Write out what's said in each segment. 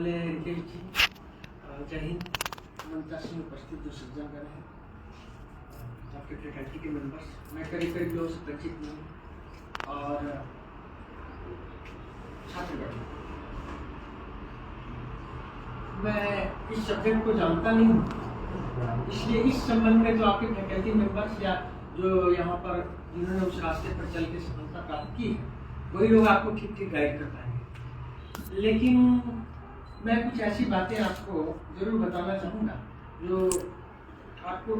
वाले रितेश जी, जय हिंद। मंचा सिंह उपस्थित जो सज्जनगण हैं, आपके फैकल्टी के मेंबर्स, मैं करीब करीब लोगों से परिचित नहीं हूँ और छात्रगण, मैं इस सब्जेक्ट को जानता नहीं हूँ, इसलिए इस संबंध में तो आपके फैकल्टी मेंबर्स या जो यहाँ पर जिन्होंने उस रास्ते पर चल के सफलता प्राप्त की है, वही लोग आपको ठीक ठीक गाइड कर पाएंगे। लेकिन मैं कुछ ऐसी बातें आपको जरूर बताना चाहूँगा जो आपको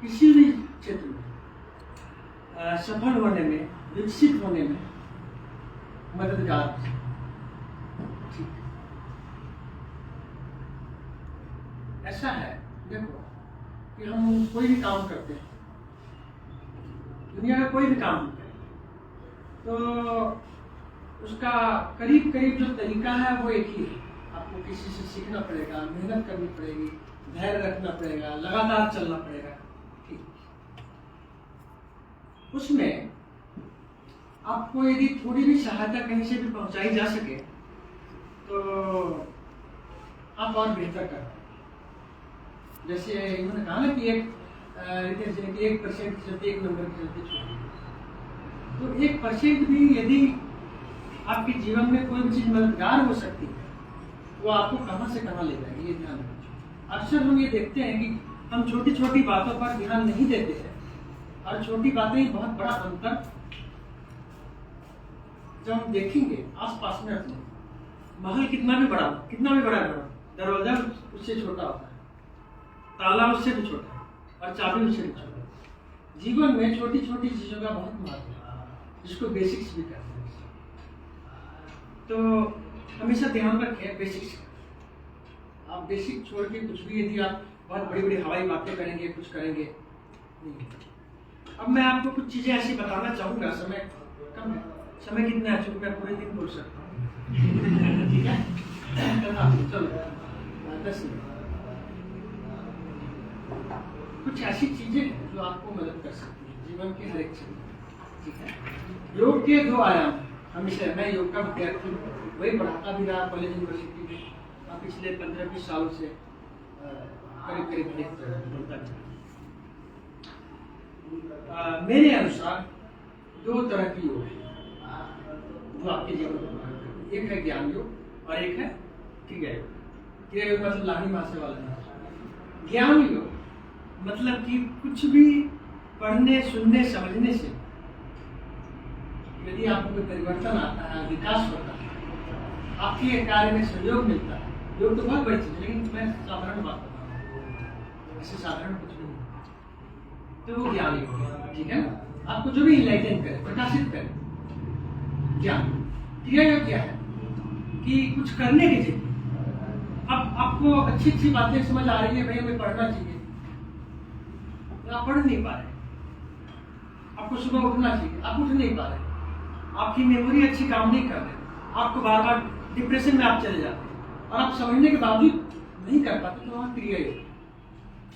किसी भी क्षेत्र में सफल होने में, विकसित होने में मददगार हो सकती है। ठीक है, ऐसा है, देखो कि हम कोई भी काम करते हैं, दुनिया में कोई भी काम करते हैं, तो उसका करीब करीब जो तरीका है वो एक ही है। आपको किसी से सीखना पड़ेगा, मेहनत करनी पड़ेगी, धैर्य रखना पड़ेगा, लगातार चलना पड़ेगा। ठीक, उसमें आपको यदि थोड़ी भी सहायता कहीं से भी पहुंचाई जा सके तो आप और बेहतर कर पाए। जैसे इन्होंने कहा ना कि 1% के चलते, 1 नंबर के चलते छोड़, तो 1% भी यदि आपके जीवन में कोई भी चीज मददगार हो सकती है, वो आपको कहां से कहां ले जाएगी, ये ध्यान रखिए। अक्सर हम ये देखते हैं कि हम छोटी छोटी बातों पर ध्यान नहीं देते हैं और छोटी बातें ही बहुत बड़ा अंतर, जब हम देखेंगे आसपास में अपने महल कितना भी बड़ा दरवाजा उससे छोटा होता है, ताला उससे भी छोटा है और चाबी उससे भी छोटा है। जीवन में छोटी छोटी चीजों का बहुत महत्व है, जिसको बेसिक्स भी कहते हैं। तो हमेशा ध्यान रखें बेसिक्स। आप बेसिक छोड़ के कुछ भी, यदि आप बहुत बड़ी बड़ी हवाई बातें करेंगे, कुछ करेंगे नहीं। अब मैं आपको कुछ चीजें ऐसी बताना चाहूंगा, समय कम है, समय कितना है, चूंकि मैं पूरे दिन बोल सकता हूँ। ठीक है, चलो 10 मिनट। कुछ ऐसी चीजें हैं जो आपको मदद कर सकती है जीवन के हर एक क्षेत्र। ठीक है, योग के 2 आयाम। हमेशा मैं योग का विद्यार्थी हूँ, वही पढ़ाता भी रहा कॉलेज यूनिवर्सिटी में, और पिछले 15-20 सालों से करीब करीब बोलता भी। मेरे अनुसार 2 तरह की योग है जो आपके जीवन को प्रभावित करते हैं। एक है ज्ञान योग और एक है क्रिया योग। क्रिया योग मतलब लाही मासे वाला नहीं। ज्ञान योग मतलब कि कुछ भी पढ़ने, सुनने, समझने से यदि आपको कोई परिवर्तन आता है, विकास होता है, आपके कार्य में सहयोग मिलता है। योग तो बहुत बड़ी चीज है, लेकिन मैं साधारण बात बता रहा हूँ, ऐसे साधारण कुछ भी नहीं। तो वो ज्ञान योग है, ठीक है ना। आपको जो भी इनलाइटन करे, प्रकाशित करे, ज्ञान। क्रिया योग क्या है कि कुछ करने के लिए अब आपको अच्छी अच्छी बातें समझ आ रही है, भाई हमें पढ़ना चाहिए, तो आप पढ़ नहीं पा रहे। आपको सुबह उठना चाहिए, आप उठ नहीं पा रहे। आपकी मेमोरी अच्छी काम नहीं कर रही, आपको बार बार डिप्रेशन में आप चले जाते हैं और आप समझने के बावजूद नहीं कर पाते। तो वहाँ क्रिया योग,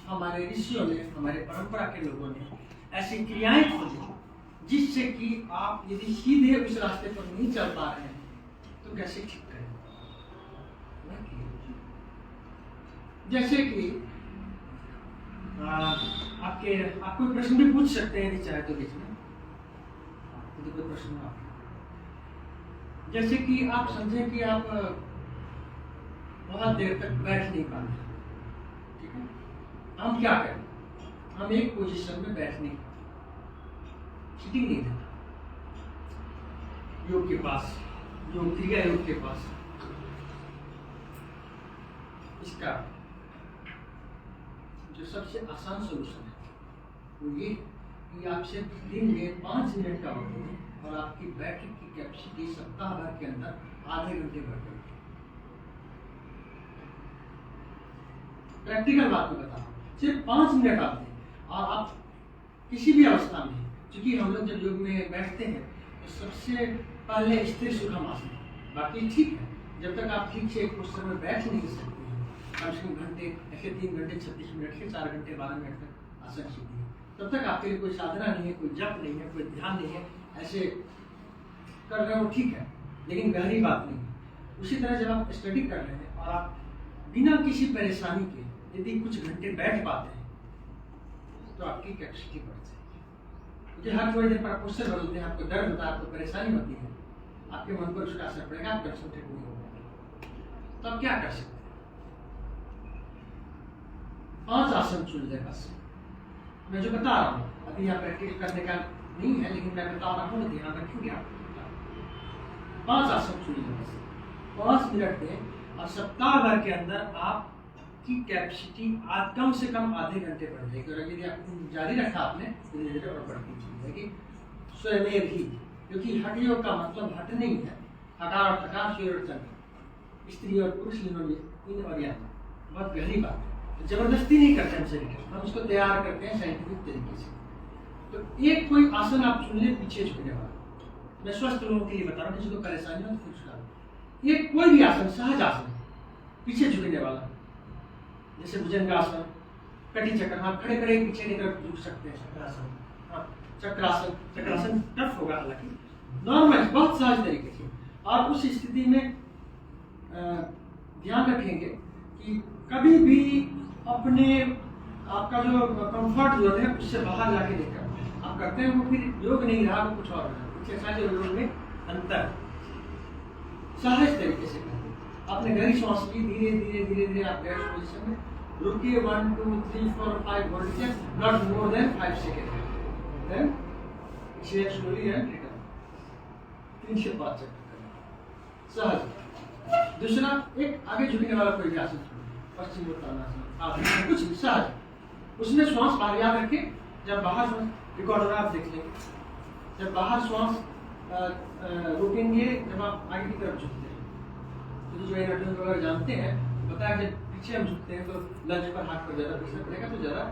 हमारे ऋषियों ने, हमारे परंपरा के लोगों ने ऐसी क्रियाएं खोजी जिससे कि आप यदि सीधे उस रास्ते पर नहीं चल पा रहे हैं तो कैसे ठीक करें। जैसे कि आप कोई प्रश्न भी पूछ सकते हैं यदि चाहे तो बीच में, यदि कोई प्रश्न हो। जैसे कि आप समझें कि आप बहुत देर तक बैठ नहीं पाते, ठीक है, हम क्या करें, हम एक पोजीशन में बैठ नहीं पाते, सिटिंग नहीं देता। योग के पास, योग क्रिया योग के पास इसका जो सबसे आसान सोल्यूशन है वो ये कि आप सिर्फ दिन में 5 मिनट का वक्त दें और आपकी बैटरी की कैपेसिटी सप्ताह भर के अंदर आधे घंटे बढ़ गई। प्रैक्टिकल बात में बता, सिर्फ 5 मिनट आप दें और आप किसी भी अवस्था में, क्योंकि हम लोग जब योग में बैठते हैं तो सबसे पहले स्थिर सुखम आसन, बाकी ठीक है, जब तक आप ठीक से एक पोस्टर में बैठ नहीं सकते कम से कम घंटे, ऐसे 3 घंटे 36 मिनट से 4 घंटे 12 मिनट तक आसन सीखिए, तब तक आपके लिए कोई साधना नहीं है, कोई जप नहीं है, कोई ध्यान नहीं है, ऐसे कर रहे हो ठीक है, लेकिन गहरी बात नहीं। उसी तरह जब आप स्टडी कर रहे हैं और आप बिना किसी परेशानी के यदि कुछ घंटे बैठ पाते हैं तो आपकी कैपेसिटी बढ़ जाएगी। क्योंकि हर थोड़ी देर पर क्वेश्चन बदलते हैं, आपको दर्द होता है, आपको परेशानी होती है, आपके मन पर उसका असर पड़ेगा, आप कंसंट्रेट नहीं हो पाएंगे। तो आप क्या कर सकते हैं? 5 आसन चुन लें बस। मैं जो बता रहा हूँ अभी यहाँ प्रैक्टिकल करने का नहीं है, लेकिन मैं बता रहा हूँ, ध्यान रखेंगे आप। 5 आसन चुन लें बस, 5 मिनट में, और सप्ताह भर के अंदर आपकी कैपेसिटी कम से कम आधे घंटे बढ़ जाएगी। और यदि आप जारी रखा आपने तो धीरे धीरे और बढ़ती चली जाएगी। स्वयं भी, क्योंकि हठ योग का मतलब हट नहीं है, हकार और थकार, शेर और चंद्र, स्त्री और पुरुष, इन और यहाँ बहुत गहरी बात है। तो जबरदस्ती नहीं करते हम शरीर, हम उसको तैयार करते हैं साइंटिफिक तरीके से। तो एक कोई आसन आप चुन ले पीछे झुकने वाला, मैं स्वस्थ लोगों के लिए बता रहा हूँ, किसी को परेशानी हो तो फिर उसका एक कोई भी आसन, सहज आसन, पीछे झुकने वाला, जैसे भुजंगासन, कटी चक्र, आप खड़े खड़े पीछे की तरफ झुक सकते हैं, चक्रासन, हाँ चक्रासन, चक्रासन टफ होगा हालांकि, नॉर्मल बहुत सहज तरीके से। और उस स्थिति में ध्यान रखेंगे कि कभी भी अपने आपका जो कंफर्ट जोन है उससे बाहर जाके नहीं करते आप करते हैं, वो फिर योग नहीं रहा, वो कुछ और रहा। एक्सरसाइज और योग में अंतर, सहज तरीके से करें। आपने गहरी सांस ली, धीरे धीरे धीरे धीरे आप रेस्ट पोजीशन में रुकिए, 1 2 3 4 5 होल्ड कीजिए, not more than 5 second, then exhale slowly and return. 3 से 5 चक्कर करें सहज। दूसरा, एक आगे झुकने वाला कोई भी आसन, पश्चिमोत्तानासन, कुछ भी सहज, उसमें श्वास बाहर, याद रखें जब बाहर श्वास, रिकॉर्डर आप देख लेंगे, जब बाहर श्वास रोकेंगे जब आप आगे की तरफ झुकते हैं, तो जो एनाटॉमी वगैरह जानते हैं पता है, जब पीछे हम झुकते हैं तो लंज पर हाथ पर ज़्यादा प्रेशर पड़ेगा, तो ज़्यादा,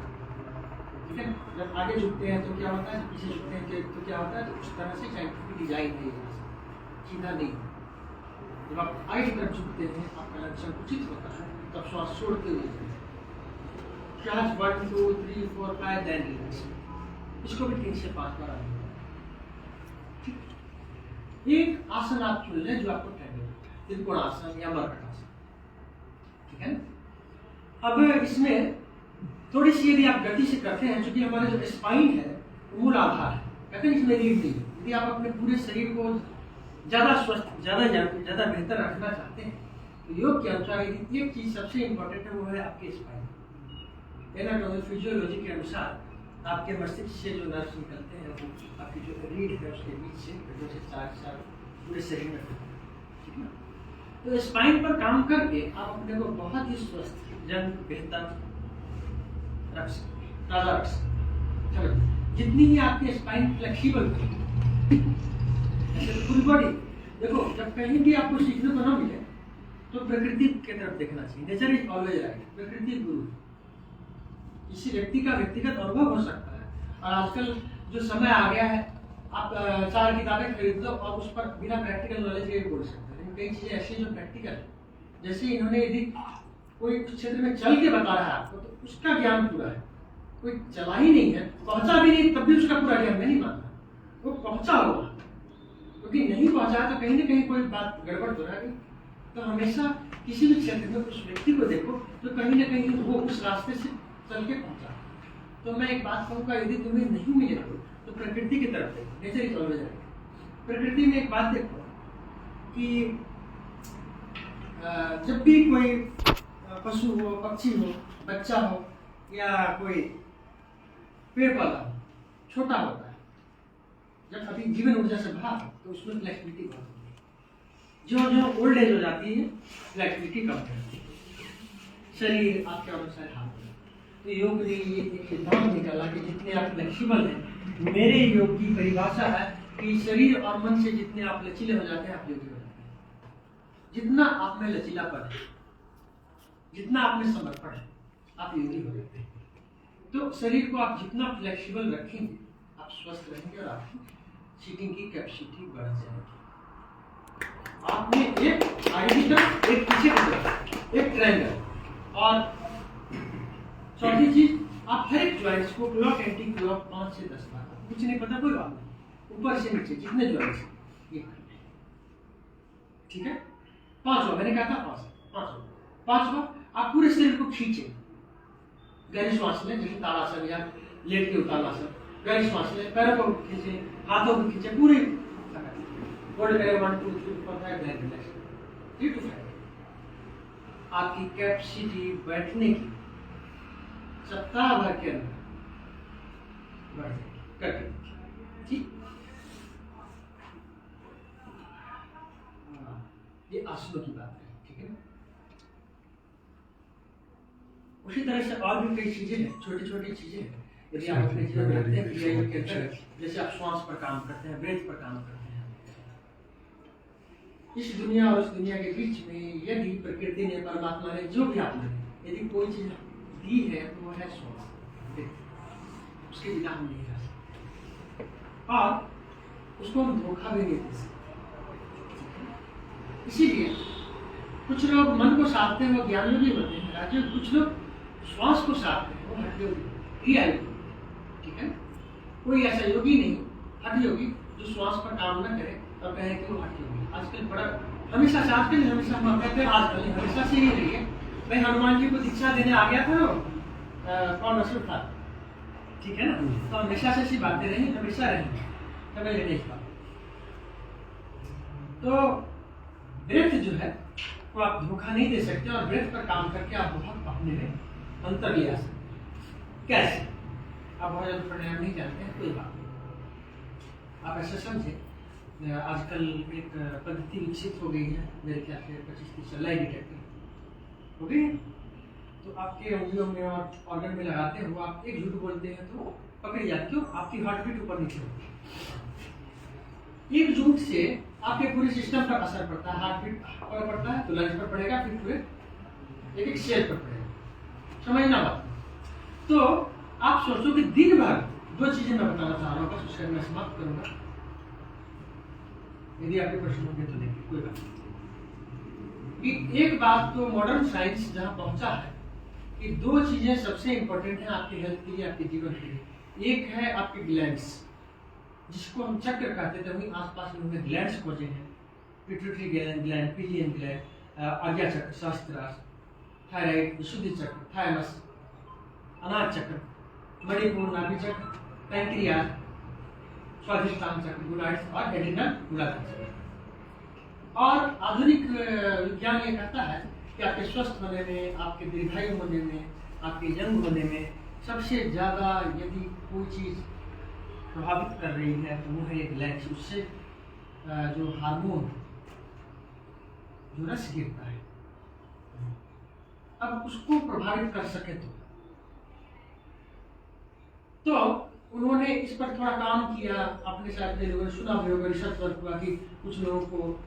ठीक है। जब आगे झुकते हैं तो क्या होता है, जब पीछे झुकते हैं तो क्या होता है, तो उस तरह से साइंटिफिक डिजाइन नहीं है, सीधा नहीं। जब आप आगे की तरफ झुकते हैं आपका लंज संकुचित होता है, तब श्वास छोड़ते हुए 1 2 3 4 5 देन रिलैक्स। इसको भी 3 से 5 बार आएगा। एक आसन आप चुन लें जो आपको ठंडे, त्रिकोण आसन या मरकट आसन, ठीक है ना। अब इसमें थोड़ी सी यदि आप गति से करते हैं, क्योंकि हमारा जो स्पाइन है मूल आधार है, कहते हैं इसमें रीढ़ नहीं है। यदि आप अपने पूरे शरीर को ज़्यादा स्वस्थ, ज़्यादा बेहतर रखना चाहते हैं तो योग के अनुसार यदि एक चीज़ सबसे इम्पोर्टेंट है, वो है आपके स्पाइन। एनाटॉमी फिजियोलॉजी के अनुसार आपके मस्तिष्क से जो नर्व्स निकलते हैं वो आपकी जो रीढ़ है उसके बीच से पेटों से चार पूरे शरीर में, ठीक है। तो स्पाइन पर काम करके आप अपने को बहुत ही स्वस्थ, जंग बेहतर रख सकते, ताज़ा रख सकते। चलो, जितनी ही आपकी स्पाइन फ्लेक्सिबल हो, ऐसे फुल बॉडी देखो, जब कहीं भी आपको सीखने को ना मिले तो प्रकृति की तरफ देखना चाहिए। नेचर इज ऑलवेज राइट, प्रकृति गुरु। किसी व्यक्ति का व्यक्तिगत अनुभव हो सकता है, और आजकल जो समय आ गया है, आप 4 किताबें खरीद लो और उस पर बिना प्रैक्टिकल नॉलेज के बोल सकते हैं। लेकिन कई चीज़ें ऐसी जो प्रैक्टिकल है, जैसे इन्होंने यदि कोई क्षेत्र में चल के बता रहा है आपको, तो उसका ज्ञान पूरा है। कोई चला ही नहीं है, पहुंचा भी नहीं, तब भी उसका पूरा ज्ञान नहीं मानता, वो पहुंचा होगा, क्योंकि नहीं पहुंचा तो कहीं ना कहीं कोई बात गड़बड़ हो रहा है। तो हमेशा किसी भी क्षेत्र में उस व्यक्ति को देखो तो कहीं ना कहीं वो उस रास्ते से चल के पहुंचा। तो मैं एक बात कहूँगा, यदि तुम्हें नहीं मिले तो प्रकृति की तरफ देखो, नेचर इज ऑलवेज राइट। प्रकृति में एक बात देखो कि जब भी कोई पशु हो, पक्षी हो, बच्चा हो या कोई पेड़ पौधा हो, छोटा होता है, जब अभी जीवन ऊर्जा से भरा तो उसमें फ्लेक्सिबिलिटी बहुत होती है। जो ओल्ड एज हो जाती है, फ्लेक्सिबिलिटी कम हो जाती है, शरीर आपके अनुसार हाथ। तो योग ने ये एक सिद्धांत निकाला कि जितने आप फ्लेक्सिबल हैं, मेरे योग की परिभाषा है कि शरीर और मन से जितने आप लचीले हो जाते हैं, आप योगी हो जाते हैं। जितना आप में लचीलापन है, जितना आप में समर्पण है, आप योगी हो जाते हैं। तो शरीर को आप जितना फ्लेक्सिबल रखेंगे, आप स्वस्थ रहेंगे और आपकी सीटिंग की कैपेसिटी बढ़ जाएगी। आपने एक आगे की तरफ, एक पीछे की तरफ, एक ट्रायंगल। और चौथी चीज, आप हर एक ज्वाइंट्स को क्लॉक एंटी क्लॉक 5 से 10 बार, कुछ नहीं पता कोई बात नहीं, ऊपर से नीचे जितने ज्वाइंट्स ये, ठीक है। पांचवा, मैंने कहा था पांचवा आप पूरे शरीर को खींचे, गहरी श्वास लें, जैसे ताड़ासन या लेट के उताड़ासन, गहरी श्वास लें, पैरों को खींचे, हाथों को खींचे, पूरे होल्ड करें 1 2 3 4 5 देन रिलैक्स 3 to 5। आपकी कैपेसिटी बैठने की सप्ताह भर के अंदर बढ़ जाएगी, करके ठीक। ये आसनों की बात है, ठीक है ना। उसी तरह से और भी कई चीजें हैं, छोटी छोटी चीजें हैं, यदि आप अपने जीवन में रखते हैं क्रिया योग के अंदर, जैसे आप श्वास पर काम करते हैं, ब्रेथ पर काम करते हैं। इस दुनिया और उस दुनिया के बीच में यदि प्रकृति ने, परमात्मा ने जो भी आपने यदि कोई चीज दी है तो वो है श्वास, उसके बिना हम नहीं रह सकते और उसको हम धोखा भी नहीं दे सकते। इसीलिए कुछ लोग मन को साधते हैं, वो ज्ञान योगी होते हैं राजयोग, कुछ लोग श्वास को साधते हैं, वो हठ योगी, क्रिया योगी, ठीक है। कोई ऐसा योगी नहीं हठ योगी जो श्वास पर काम न करे और कहे कि वो हठ योगी। आजकल बड़ा हमेशा आजकल हमेशा हम कहते हैं, आजकल नहीं हमेशा से ही रही है। भाई हनुमान जी को दीक्षा देने आ गया था कौन असुर था, ठीक है ना, तो हमेशा से ऐसी बातें रही, हमेशा रही, समझ लेने इस बात। तो ब्रेथ जो है वो आप धोखा नहीं दे सकते और ब्रेथ पर काम करके आप बहुत अपने में अंतर ले आ सकते। कैसे? आप बहुत ज्यादा प्राणायाम नहीं जानते हैं, कोई बात नहीं, आप ऐसा समझे आजकल एक पद्धति विकसित हो गई है, मेरे ख्याल से 25-30 लाई डिटेक्टर हो गई है, तो आपके उंगलियों में और ऑर्गन में लगाते हो, आप एक झूठ बोलते हैं तो पकड़ी जाती, क्यों? आपकी हार्ट बीट ऊपर नीचे होती है। एक झूठ से आपके पूरे सिस्टम पर असर पड़ता है, हार्ट बीट पर पड़ता है तो लंग्स पर पड़ेगा, फिर पूरे एक सेल पर पड़ेगा, समझना बात। तो आप सोचो कि दिन भर 2 चीजें मैं बताना चाह रहा हूँ, बस उसके मैं समाप्त करूंगा, यदि आपके प्रश्न होंगे तो देखिए, कोई बात नहीं। एक बात तो मॉडर्न साइंस जहां पहुंचा है कि 2 चीजें सबसे इंपॉर्टेंट हैं आपके हेल्थ के लिए, आपके जीवन के लिए। एक है आपके ग्लैंड्स, जिसको हम चक्र कहते थे, वहीं आसपास में उन्हें ग्लैंड्स खोजे हैं, पिट्यूटरी ग्लैंड, पिलियन ग्लैंड, आज्ञा चक्र, सहस्त्रार, थायराइड, विशुद्धि चक्र, थायमस, अनाज चक्र, मणिपुर, नाभि चक्र, पैंक्रियाज, स्वादिष्टान चक्र, गुलाइड्स और एड्रिनल मूलाधार चक्र। और आधुनिक विज्ञान ये कहता है कि आपके स्वस्थ होने में, आपके दीर्घायु होने में, आपके यंग होने में सबसे ज्यादा यदि कोई चीज प्रभावित कर रही है तो वो है ग्लैंड्स। उससे जो हार्मोन जो रस गिरता है, अब उसको प्रभावित कर सके तो उन्होंने इस पर थोड़ा काम किया, अपने साथ में लोगों ने सुना भी होगा, रिसर्च वर्क हुआ कि कुछ लोगों को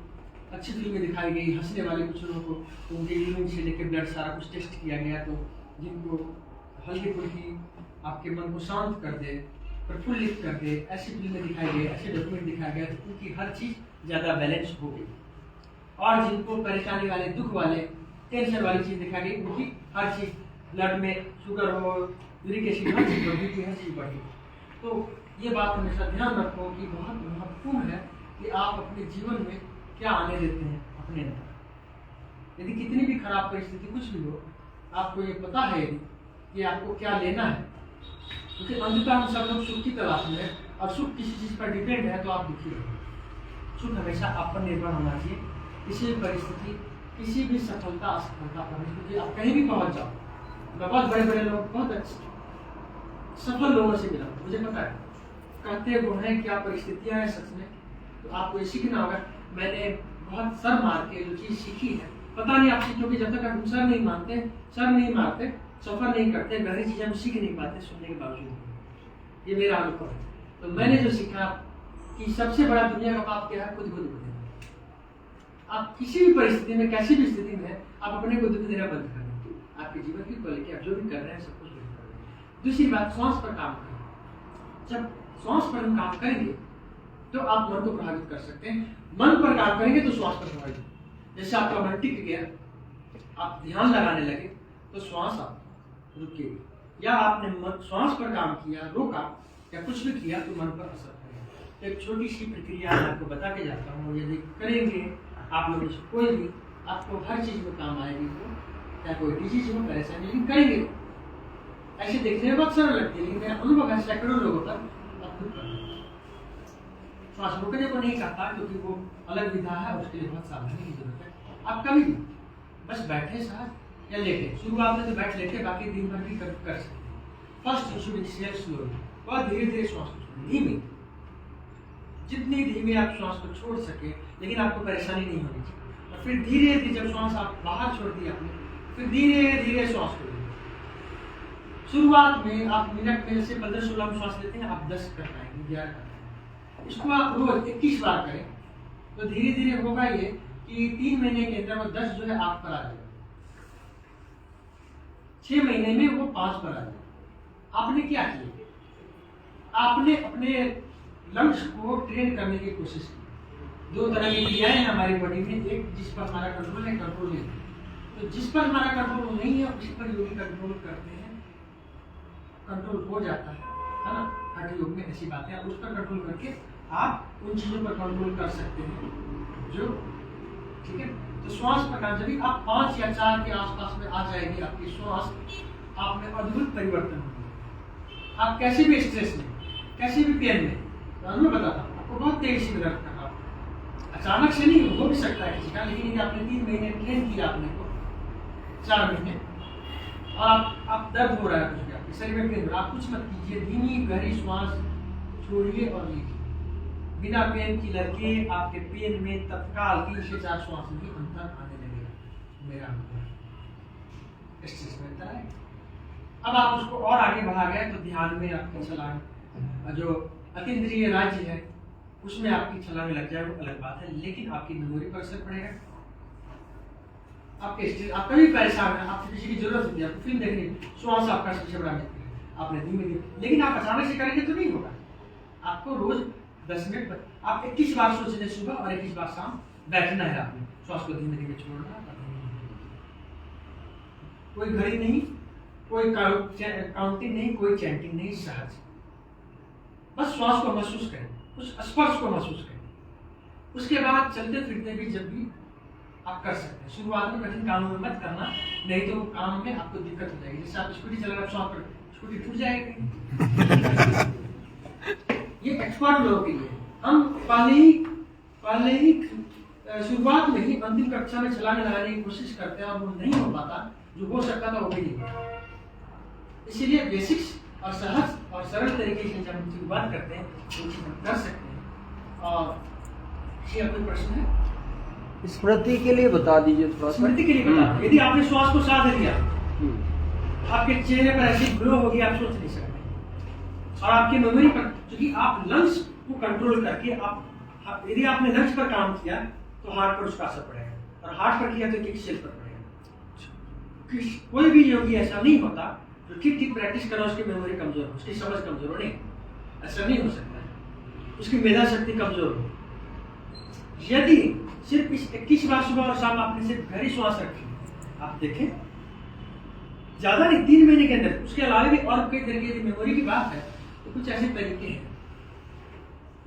अच्छी फिल्में दिखाई गई, हंसने वाले कुछ लोगों को, तो उनके यूरिन से लेकर ब्लड सारा कुछ टेस्ट किया गया, तो जिनको हल्की फुल्की आपके मन को शांत कर दे, प्रफुल्लित कर दे, ऐसी फिल्में दिखाई गई, ऐसे डॉक्यूमेंट दिखाया गया, तो उनकी हर चीज़ ज़्यादा बैलेंस हो गई। और जिनको परेशानी वाले, दुख वाले, टेंशन वाली चीज़ दिखाई गई, उनकी हर चीज़, ब्लड में शुगर हो, यूरिक एसिड, हर चीज़ बढ़ी, हर चीज़ बढ़ी। तो ये बात हमेशा ध्यान रखो कि बहुत महत्वपूर्ण है कि आप अपने जीवन में क्या आने देते हैं अपने अंदर। यदि कितनी भी खराब परिस्थिति कुछ भी हो, आपको ये पता है यदि कि आपको क्या लेना है, क्योंकि अंततः हम सब लोग सुख की तलाश में हैं और सुख किसी चीज़ पर डिपेंड है तो आप दुखी रहोगे। सुख हमेशा आप पर निर्भर होना चाहिए, किसी भी परिस्थिति, किसी भी सफलता असफलता पर, क्योंकि आप कहीं भी पहुँच जाओ। मैं बहुत बड़े बड़े लोग, बहुत अच्छे सफल लोगों से मिला, मुझे पता है, कहते वो हैं क्या परिस्थितियां हैं सच में, तो आपको ये सीखना होगा। मैंने बहुत सर मार के जो चीज़ सीखी है, पता नहीं आप सीखोगे, जब तक आप सर नहीं मारते, सर नहीं मारते, सफर नहीं करते, गहरी चीज़ें हम सीख नहीं पाते सुनने के बावजूद। ये मेरा अनुभव है। तो मैंने जो सीखा कि सबसे बड़ा दुनिया का पाप क्या है, खुद को दुख देना। आप किसी भी परिस्थिति में, कैसी भी स्थिति में आप अपने को दुख देना बंद कर दें, आपके जीवन की क्वालिटी, आप जो भी कर रहे हैं सब कुछ बेहतर कर रहे हैं। दूसरी बात, श्वास पर काम करें। जब श्वास पर हम काम करेंगे तो आप मन को प्रभावित कर सकते हैं, मन पर काम करेंगे तो श्वास पर प्रभावित। जैसे आपका मन टिक गया, आप ध्यान लगाने लगे तो श्वास आप रुकेगी, या आपने श्वास पर काम किया, रोका या कुछ भी किया तो मन पर असर पड़ेगा। एक छोटी सी प्रक्रिया मैं आपको बता के जाता हूँ, यदि करेंगे आप लोग कोई भी आपको हर चीज में काम आएगी, वो चाहे कोई डिजीज हो, परेशानी, लेकिन करेंगे। ऐसे देखने में बहुत सरल लगती है, लेकिन मेरा अनुभव है सैकड़ों लोगों पर आप खुद कर श्वास रोकने को नहीं कहता, क्योंकि वो अलग विधा है, उसके लिए बहुत सावधानी की जरूरत है। आप कभी भी बस बैठे साथ या लेटे, शुरुआत में तो बैठ लेटे, बाकी दिन भर भी कर सकते हैं। First you should exhale slowly, बहुत धीरे धीरे श्वास को छोड़ें, धीमे, जितनी धीमे आप श्वास को छोड़ सके, लेकिन आपको परेशानी नहीं होनी चाहिए। और फिर धीरे धीरे जब श्वास आप बाहर छोड़ दिया आपने, फिर धीरे धीरे श्वास को लें। शुरुआत में आप मिनट में से 15-16 में श्वास लेते हैं, आप 10 कर पाएंगे, 11 कर पाएंगे। इसको आप रोज 21 बार करें, तो धीरे धीरे होगा ये कि 3 महीने के अंदर वो 10 जो है 8 पर आ जाएगा, 6 महीने में वो 5 पर आ जाएगा। आपने क्या किया? आपने अपने लंग्स को ट्रेन करने की कोशिश की। 2 तरह की क्रियाएं हैं हमारी बॉडी में, एक जिस पर हमारा कंट्रोल है, कंट्रोल नहीं है। तो जिस पर हमारा कंट्रोल नहीं है उसी पर योगी कंट्रोल करते हैं, कंट्रोल हो जाता है ना। हठ योग में ऐसी बातें, आप उस पर कंट्रोल करके आप उन चीजों पर कंट्रोल कर सकते हैं जो ठीक है। तो श्वास पर काम, जब आप 5 या 4 के आसपास में आ जाएगी आपकी श्वास, आप में अद्भुत परिवर्तन होगा। आप कैसे भी स्ट्रेस में, कैसे भी पेन में, मैं बताता हूँ आपको, बहुत तेजी से दर्द कर रहा है, अचानक से नहीं हो भी सकता है किसी का, लेकिन यदि आपने 3 महीने ट्रेन किया आपने को, 4 महीने, और आप दर्द हो रहा है कुछ भी आपके शरीर में, पेन, आप कुछ मत कीजिए, धीमी गहरी श्वास छोड़िए और लीजिए, बिना पेन किलर के आपके पेन में तत्काल 3 से 4 श्वास में अंतर आने लगेगा। मेरा अनुभव स्ट्रेस में अंतर है। अब आप उसको और आगे बढ़ा गए तो ध्यान में आपकी छलांग, जो अतीन्द्रिय राज्य है उसमें आपकी छलांग लग जाए, वो अलग बात है, लेकिन आपकी मेमोरी पर असर पड़ेगा। आपके स्ट्रेस, आप कभी परेशान है, आपको किसी की जरूरत होती है, आपको फिल्म देखनी, श्वास आपका सबसे बड़ा मित्र है, आपने धीमे धीमे, लेकिन आप अचानक से करेंगे तो नहीं होगा। आपको रोज 10 मिनट आप 21 बार सोचने सुबह और 21 बार शाम बैठना है, आपने श्वास को धीमे धीमे छोड़ना। कोई घड़ी नहीं, कोई काउंटिंग नहीं, कोई चैंटिंग नहीं, सहज बस श्वास को महसूस करें, उस स्पर्श को महसूस करें। उसके बाद चलते फिरते भी जब भी आप कर सकते हैं। शुरुआत में कठिन काम में मत करना, नहीं तो काम में आपको दिक्कत हो जाएगी। जैसे आप स्कूटी चला रहे, श्वास पर स्कूटी टूट जाएगी। ये एक्सपर्ट लोगों के लिए, हम पहले ही शुरुआत में ही अंतिम कक्षा में छलांग लगाने की कोशिश करते हैं और वो नहीं हो पाता, जो हो सकता था वो भी नहीं होता। इसीलिए बेसिक्स और सहज और सरल तरीके से जब हम शुरुआत करते हैं तो हम कर सकते हैं। और ये कोई प्रश्न है? स्मृति के लिए बता दीजिए थोड़ा सा। स्मृति के लिए बता, यदि आपने श्वास को साध लिया, आपके चेहरे पर ऐसी ग्लो होगी आप सोच नहीं सकते, और आपकी मेमोरी पर, क्योंकि आप लंग्स को कंट्रोल करके आप यदि आपने लंग्स पर काम किया तो हार्ट पर उसका असर पड़ेगा, और हार्ट पर किया तो किक सेल पर पड़ेगा। कोई भी योगी ऐसा नहीं होता जो ठीक प्रैक्टिस करा उसकी मेमोरी कमजोर हो, उसकी समझ कमजोर हो, नहीं, ऐसा नहीं हो सकता है, उसकी मेधा शक्ति कमजोर हो। यदि सिर्फ इस 21 बार सुबह और शाम आपने सिर्फ गहरी श्वास रखी, आप देखें ज्यादा नहीं, 3 महीने के अंदर, उसके अलावा भी और कई तरीके की मेमोरी की बात है, तो कुछ ऐसे तरीके हैं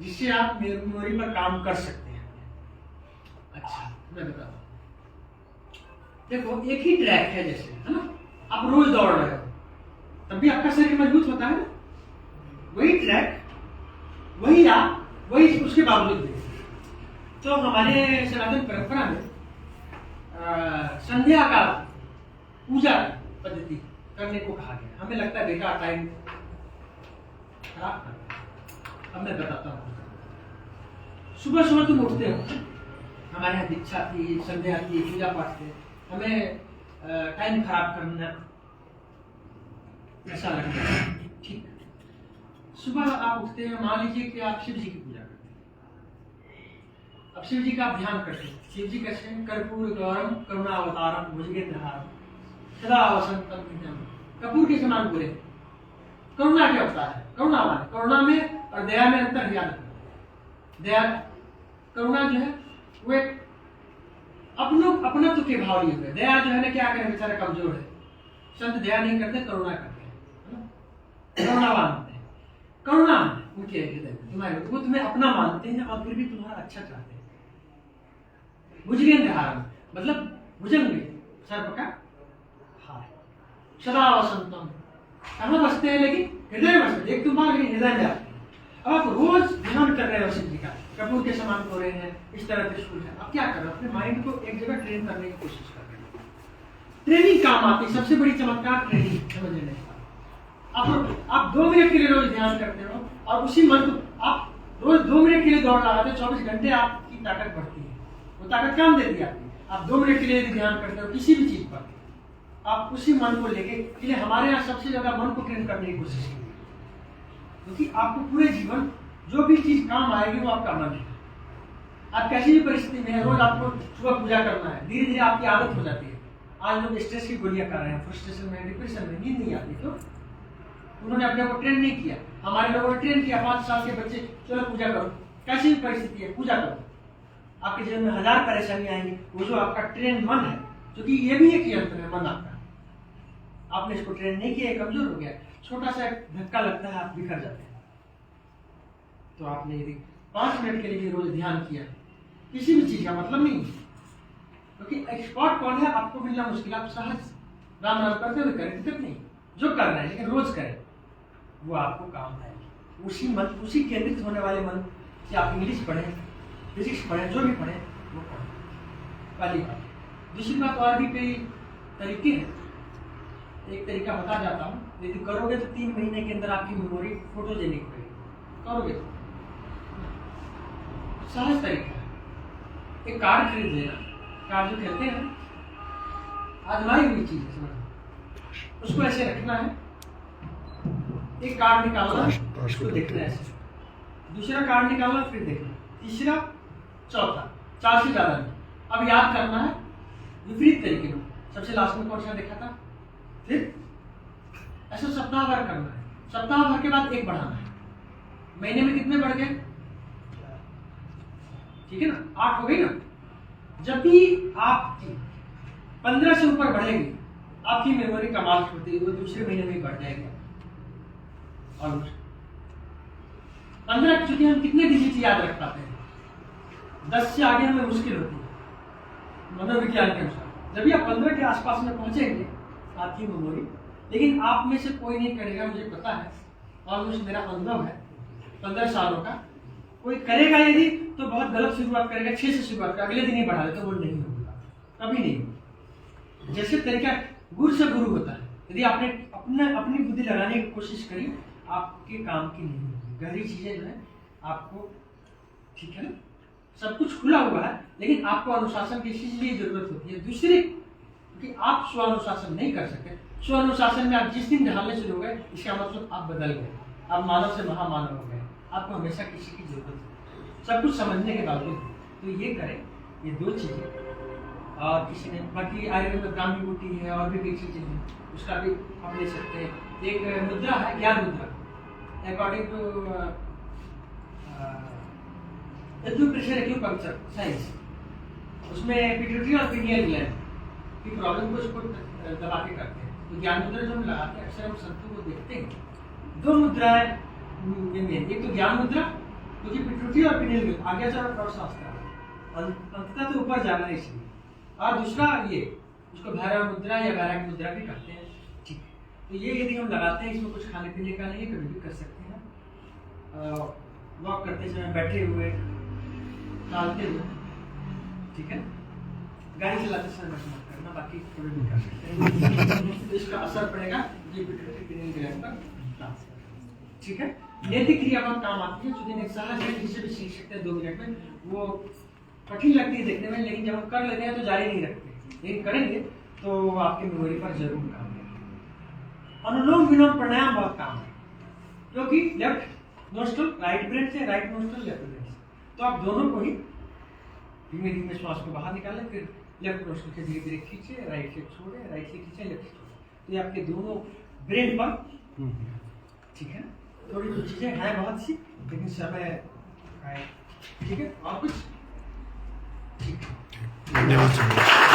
जिससे आप मेमोरी पर काम कर सकते हैं। अच्छा, मैं बताता हूँ, देखो एक ही ट्रैक है, जैसे है ना, आप रोज दौड़ रहे हो तब भी आपका शरीर मजबूत होता है ना, वही ट्रैक, वही राह, वही उसके बावजूद भी। तो हमारे सनातन परंपरा में संध्या का पूजा पद्धति करने को कहा गया। हमें लगता है बेटा टाइम खराब कर, अब मैं बताता हूँ। सुबह सुबह तुम उठते हो, हमारे यहाँ दीक्षा थी, संध्या थी, पूजा पाठ थे, हमें टाइम खराब करना ऐसा लगता है, ठीक। सुबह आप उठते हैं, मान लीजिए कि आप शिव जी की पूजा करते हैं, अब शिव जी का आप ध्यान करते हैं। शिव जी कैसे हैं? कर्पूर गौरम करुणावतारम भुजगेन्द्रहारम सदा वसंतम हृदयम, कपूर के समान पूरे, करुणा के अवतार है, करुणावान। करुणा में और दया में अंतर याद रखना। दया, करुणा जो है वो एक अपनत्व के भाव नहीं होते। दया जो है ना, क्या करें, बेचारा कमजोर है, संत दया नहीं करते, करुणा करते हैं, करुणावान होते हैं। करुणा उनके हृदय में तुम्हारे, वो तुम्हें अपना मानते हैं और फिर भी तुम्हारा अच्छा चाहते हैं। भुजगेन्द्रहारम, मतलब भुजंग सर्प का हार। सदा वसंतम, कहाँ बसते हैं लेकिन हृदय में बसते, एक तुम्हारे हृदय में आते हैं। अब आप रोज ध्यान कर रहे हो शिव जी का, कपूर के समान हो रहे हैं, इस तरह के स्कूल है, अब क्या कर रहे हो, अपने माइंड को एक जगह ट्रेन करने की कोशिश कर रहे हो। ट्रेनिंग काम आती है, सबसे बड़ी चमत्कार ट्रेनिंग, समझ लेने आप 2 मिनट के लिए रोज ध्यान करते हो और उसी मन को आप रोज 2 मिनट के लिए दौड़ लगाते हो, 24 घंटे आपकी ताकत बढ़ती है, वो ताकत काम देती है आपकी। आप 2 मिनट के लिए ध्यान करते हो किसी भी चीज पर, आप उसी मन को लेके, इसलिए हमारे यहाँ सबसे ज्यादा मन को ट्रेन करने की कोशिश की, क्योंकि आपको पूरे जीवन जो भी चीज काम आएगी वो आपका मन है। आप कैसी भी परिस्थिति में है, रोज आपको सुबह पूजा करना है, धीरे धीरे आपकी आदत हो जाती है। आज लोग स्ट्रेस की गोलियां खा रहे हैं, फ्रस्ट्रेशन में, डिप्रेशन में, नींद नहीं आती, तो उन्होंने अपने को ट्रेन नहीं किया। हमारे लोगों ने ट्रेन किया, 5 साल के बच्चे, चलो पूजा करो, कैसी भी परिस्थिति है पूजा करो, आपके जीवन में 1000 परेशानियां आएंगी। वो जो आपका ट्रेन मन है, क्योंकि ये भी एक यंत्र है मन आपका, आपने इसको ट्रेन नहीं किया, कमजोर हो गया, छोटा सा धक्का लगता है, आप बिखर जाते हैं। तो आपने यदि 5 मिनट के लिए रोज ध्यान किया, किसी भी चीज का मतलब नहीं, क्योंकि एक्सपर्ट कौन है आपको मिलना मुश्किल, आप सहज राम राम करते हुए करें, दिक्कत नहीं, जो कर रहे हैं लेकिन रोज करें, वो आपको काम आएगी। उसी मन, उसी केंद्रित होने वाले मन से आप इंग्लिश पढ़ें, फिजिक्स पढ़ें, जो भी पढ़ें वो पढ़ें, पहली बात। दूसरी बात, और भी कई तरीके हैं, एक तरीका बता जाता हूँ, यदि करोगे तो 3 महीने के अंदर आपकी मेमोरी फोटोजेनिक होगी, करोगे तो सहज तरीका है। एक कार खरीद लेना, कार जो कहते हैं आजमाई हुई चीज है, समझ, उसको ऐसे रखना है, एक कार्ड निकालना, उसको देखना है ऐसे, दूसरा कार्ड निकालना, फिर देखना, तीसरा, चौथा, 4 से ज्यादा नहीं। अब याद करना है विपरीत तरीके में, सबसे लास्ट में कौन सा देखा था, फिर ऐसा सप्ताह भर करना है, सप्ताह भर के बाद 1 बढ़ाना है, महीने में कितने बढ़ गए, ठीक है ना, 8 हो गई ना। जब भी आप 15 से ऊपर बढ़ेगी, आपकी मेमोरी कमाल होती है, वो दूसरे महीने में बढ़ जाएगा। और 15, चूंकि हम कितने डिजिट याद रख पाते हैं, 10 से आगे हमें मुश्किल होती है मनोविज्ञान के अनुसार। जब भी आप 15 के आसपास में पहुंचेंगे आपकी मेमोरी, लेकिन आप में से कोई नहीं करेगा, मुझे पता है, और मुझे मेरा अनुभव है 15 सालों का, कोई करेगा यदि तो बहुत गलत शुरुआत करेगा, 6 से शुरुआत करेगा, अगले दिन ही बढ़ा देगा, तो वो नहीं होगा, कभी नहीं। जैसे तरीका गुरु से गुरु होता है, यदि आपने अपनी बुद्धि लगाने की कोशिश करी, आपके काम की नहीं होगी, गहरी चीजें जो है आपको, ठीक है ना, सब कुछ खुला हुआ है, लेकिन आपको अनुशासन की इसलिए जरूरत होती है। दूसरी, क्योंकि आप स्व अनुशासन नहीं कर सकते, स्व अनुशासन में आप जिस दिन ढालने शुरू हो गए, इसका मतलब आप बदल गए, आप मानव से महामानव हो गए, आपको हमेशा किसी की जरूरत है, सब कुछ समझने के बावजूद। तो ये करें, ये 2 चीजें। और किसी ने, बाकी आयुर्वेद में ब्राह्मी बूटी है और भी कई चीजें हैं, उसका भी आप ले सकते हैं। एक मुद्रा है, ज्ञान मुद्रा, according to acupressure, acupuncture science, उसमें पिट्यूटरी और पीनियल ग्लैंड की प्रॉब्लम को इसको दबा के करते हैं। तो ज्ञान मुद्रा जो हम लगाते हैं, अक्सर हम संतों को देखते हैं, 2 मुद्राएं, एक तो ज्ञान मुद्रा, क्योंकि पिट्यूटरी और पीनियल ग्लैंड आगे चल और शास्त्र अंततः तो ऊपर जाना है इसलिए, और दूसरा ये, उसको भैरव मुद्रा या वैराग्य मुद्रा भी करते हैं, ठीक है। तो ये यदि हम लगाते हैं, इसमें कुछ खाने पीने का नहीं है, कभी भी कर सकते हैं, वॉक करते समय, बैठे हुए, टालते हुए, ठीक है। गाड़ी चलाते समय मत करना, बाकी कभी भी कर सकते हैं, तो इसका असर पड़ेगा ये पिट्यूटरी पीनियल ग्लैंड पर, ठीक है। नैतिक क्रिया बहुत काम आती है, चूंकि सहज है, जिसे भी सीख सकते हैं 2 मिनट में, वो कठिन लगती है देखने में, लेकिन जब हम कर लेते हैं तो जारी नहीं रखते, लेकिन करेंगे तो आपकी मेमोरी पर जरूर काम है। अनुलोम विलोम प्राणायाम बहुत काम है, क्योंकि लेफ्ट नोस्ट्रल राइट ब्रेन से, राइट नोस्ट्रल लेफ्ट ब्रेन से, तो आप दोनों को ही धीमे धीमे श्वास को बाहर निकालें, फिर लेफ्ट नोस्ट्रल से धीरे धीरे खींचे, राइट से छोड़े, राइट से खींचे, लेफ्ट से छोड़े, तो ये आपके दोनों ब्रेन पर, ठीक है। थोड़ी कुछ चीजें हैं बहुत सी, लेकिन समय है, ठीक है। और कुछ, ठीक है, धन्यवाद।